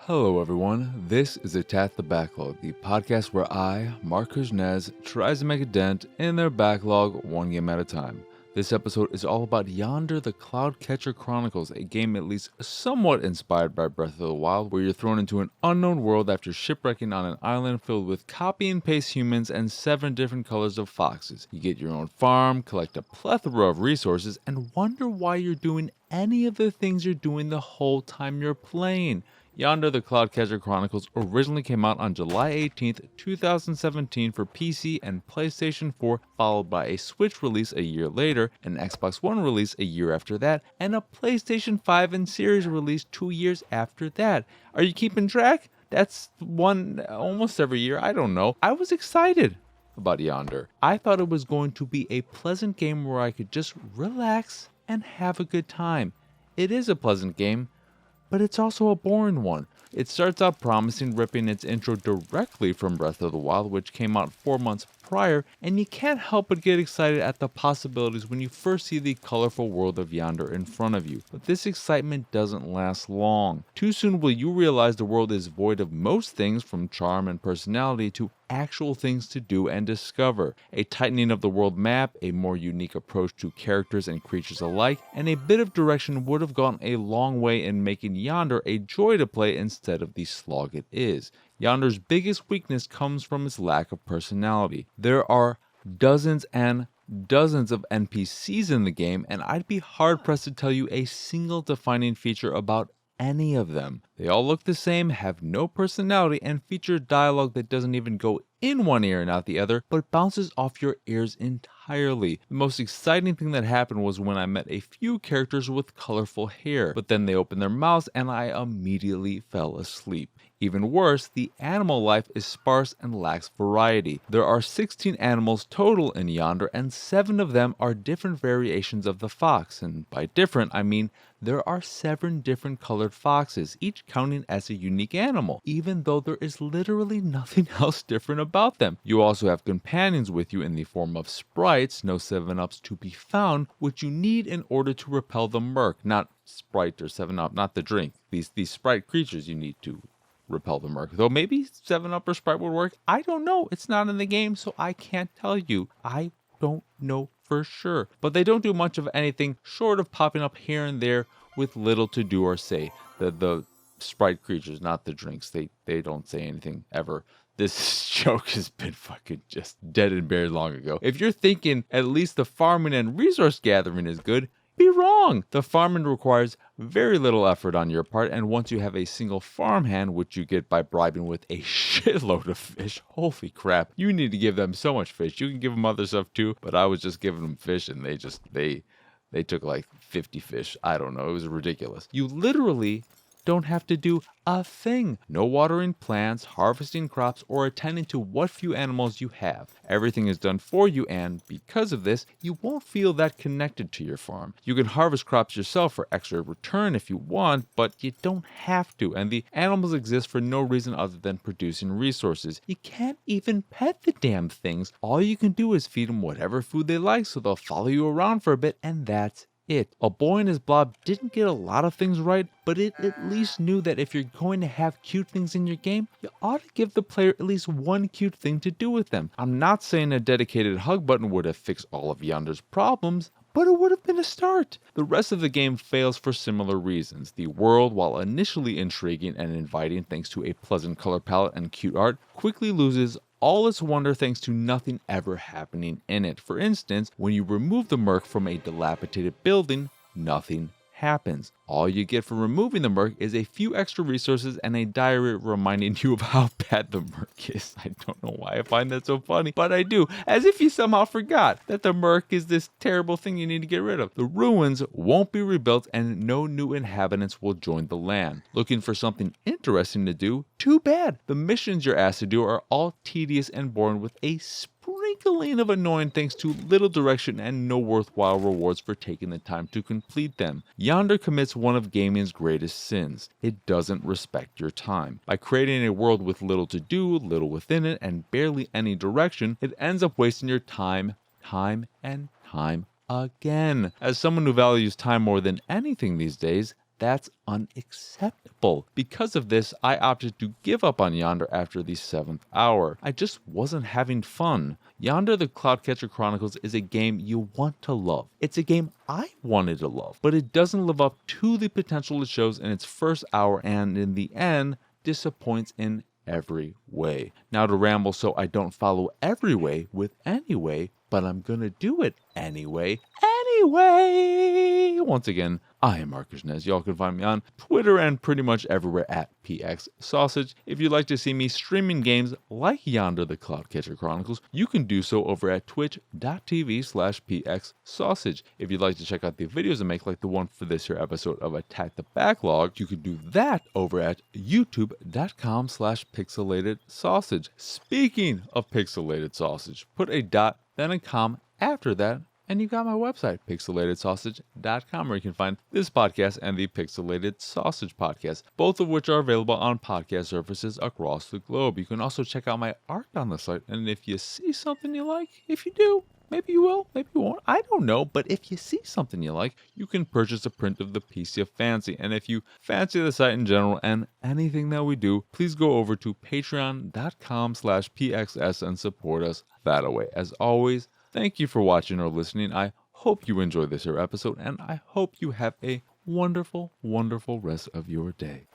Hello everyone, this is Attack the Backlog, the podcast where I, Mark Kuznez, tries to make a dent in their backlog one game at a time. This episode is all about Yonder, the Cloud Catcher Chronicles, a game at least somewhat inspired by Breath of the Wild, where you're thrown into an unknown world after shipwrecking on an island filled with copy and paste humans and 7 different colors of foxes. You get your own farm, collect a plethora of resources, and wonder why you're doing any of the things you're doing the whole time you're playing. Yonder, the Cloud Catcher Chronicles originally came out on July 18th, 2017 for PC and PlayStation 4, followed by a Switch release a year later, an Xbox One release a year after that, and a PlayStation 5 and Series release 2 years after that. Are you keeping track? That's one almost every year, I don't know. I was excited about Yonder. I thought it was going to be a pleasant game where I could just relax and have a good time. It is a pleasant game, but it's also a boring one. It starts out promising, ripping its intro directly from Breath of the Wild, which came out 4 months prior, and you can't help but get excited at the possibilities when you first see the colorful world of Yonder in front of you. But this excitement doesn't last long. Too soon will you realize the world is void of most things from charm and personality to actual things to do and discover. A tightening of the world map, a more unique approach to characters and creatures alike, and a bit of direction would have gone a long way in making Yonder a joy to play instead of the slog it is. Yonder's biggest weakness comes from its lack of personality. There are dozens and dozens of NPCs in the game, and I'd be hard-pressed to tell you a single defining feature about any of them. They all look the same, have no personality, and feature dialogue that doesn't even go in one ear and out the other, but bounces off your ears entirely. The most exciting thing that happened was when I met a few characters with colorful hair, but then they opened their mouths and I immediately fell asleep. Even worse, the animal life is sparse and lacks variety. There are 16 animals total in Yonder, and 7 of them are different variations of the fox, and by different I mean there are 7 different colored foxes, each counting as a unique animal, even though there is literally nothing else different about them. You also have companions with you in the form of sprites, no 7-Ups to be found, which you need in order to repel the murk, not Sprite or 7-Up, not the drink. These sprite creatures you need to repel the murk. Though maybe 7-Up or Sprite would work. I don't know. It's not in the game, so I can't tell you. I don't know for sure. But they don't do much of anything short of popping up here and there with little to do or say. The Sprite creatures, not the drinks. They don't say anything ever. This joke has been fucking just dead and buried long ago. If you're thinking at least the farming and resource gathering is good, be wrong. The farming requires very little effort on your part, and once you have a single farmhand, which you get by bribing with a shitload of fish, holy crap, you need to give them so much fish. You can give them other stuff too, but I was just giving them fish and they took like 50 fish. I don't know, it was ridiculous. You literally don't have to do a thing. No watering plants, harvesting crops, or attending to what few animals you have. Everything is done for you, and because of this, you won't feel that connected to your farm. You can harvest crops yourself for extra return if you want, but you don't have to, and the animals exist for no reason other than producing resources. You can't even pet the damn things. All you can do is feed them whatever food they like, so they'll follow you around for a bit, and that's it. A Boy and His Blob didn't get a lot of things right, but it at least knew that if you're going to have cute things in your game, you ought to give the player at least one cute thing to do with them. I'm not saying a dedicated hug button would have fixed all of Yonder's problems, but it would have been a start. The rest of the game fails for similar reasons. The world, while initially intriguing and inviting thanks to a pleasant color palette and cute art, quickly loses all its wonder thanks to nothing ever happening in it. For instance, when you remove the murk from a dilapidated building, nothing happens. All you get for removing the murk is a few extra resources and a diary reminding you of how bad the murk is. I don't know why I find that so funny, but I do. As if you somehow forgot that the murk is this terrible thing you need to get rid of. The ruins won't be rebuilt and no new inhabitants will join the land. Looking for something interesting to do? Too bad. The missions you're asked to do are all tedious and boring with a sprinkling of annoying thanks to little direction and no worthwhile rewards for taking the time to complete them. Yonder commits one of gaming's greatest sins. It doesn't respect your time. By creating a world with little to do, little within it, and barely any direction, it ends up wasting your time and time again. As someone who values time more than anything these days, That's unacceptable. Because of this, I opted to give up on Yonder after the 7th hour. I just wasn't having fun. Yonder the Cloud Catcher Chronicles is a game you want to love. It's a game I wanted to love, but it doesn't live up to the potential it shows in its first hour, and in the end, disappoints in every way. Now to ramble so I don't follow every way with anyway, but I'm gonna do it anyway. Once again, I am Marcus Nez. Y'all can find me on Twitter and pretty much everywhere at PX Sausage. If you'd like to see me streaming games like Yonder the Cloud Catcher Chronicles, you can do so over at twitch.tv/PX Sausage. If you'd like to check out the videos I make, like the one for this here episode of Attack the Backlog, you can do that over at youtube.com/Pixelated Sausage. Speaking of Pixelated Sausage, put a dot, then a com after that, and you got my website, pixelatedsausage.com, where you can find this podcast and the Pixelated Sausage podcast, both of which are available on podcast services across the globe. You can also check out my art on the site, and if you see something you like, if you do, maybe you will, maybe you won't, I don't know, but if you see something you like, you can purchase a print of the piece you fancy. And if you fancy the site in general and anything that we do, please go over to patreon.com/PXS and support us that way. As always, thank you for watching or listening. I hope you enjoyed this here episode, and I hope you have a wonderful, wonderful rest of your day.